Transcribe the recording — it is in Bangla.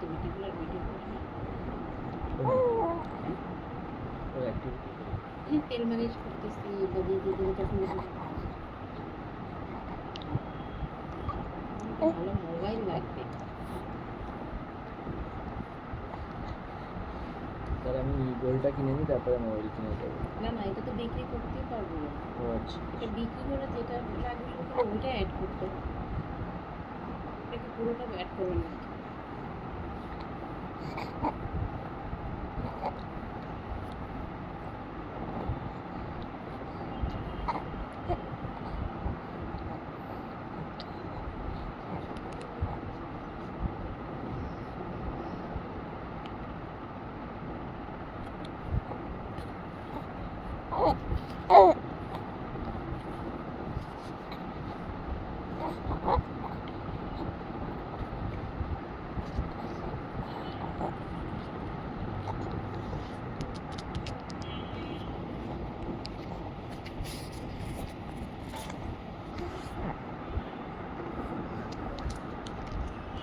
তুমি রেগুলার ভিডিও করো না? ওই অ্যাক্টিভিটি হ্যাঁ, তেল মালিশ করতেছি বডি দিদি যখন ভালো মোবাইল লাগবে। তাহলে আমি গোলটা কিনে নিই তারপরে মোবাইল কিনে দেবো। না না, এটা তো বিক্রি করতেই পারবো না। ও আচ্ছা, এটা বিক্রি করে যেটা লাগবে শুধু ওইটা অ্যাড করতে হবে, এটাকে পুরোটা অ্যাড করবেন না।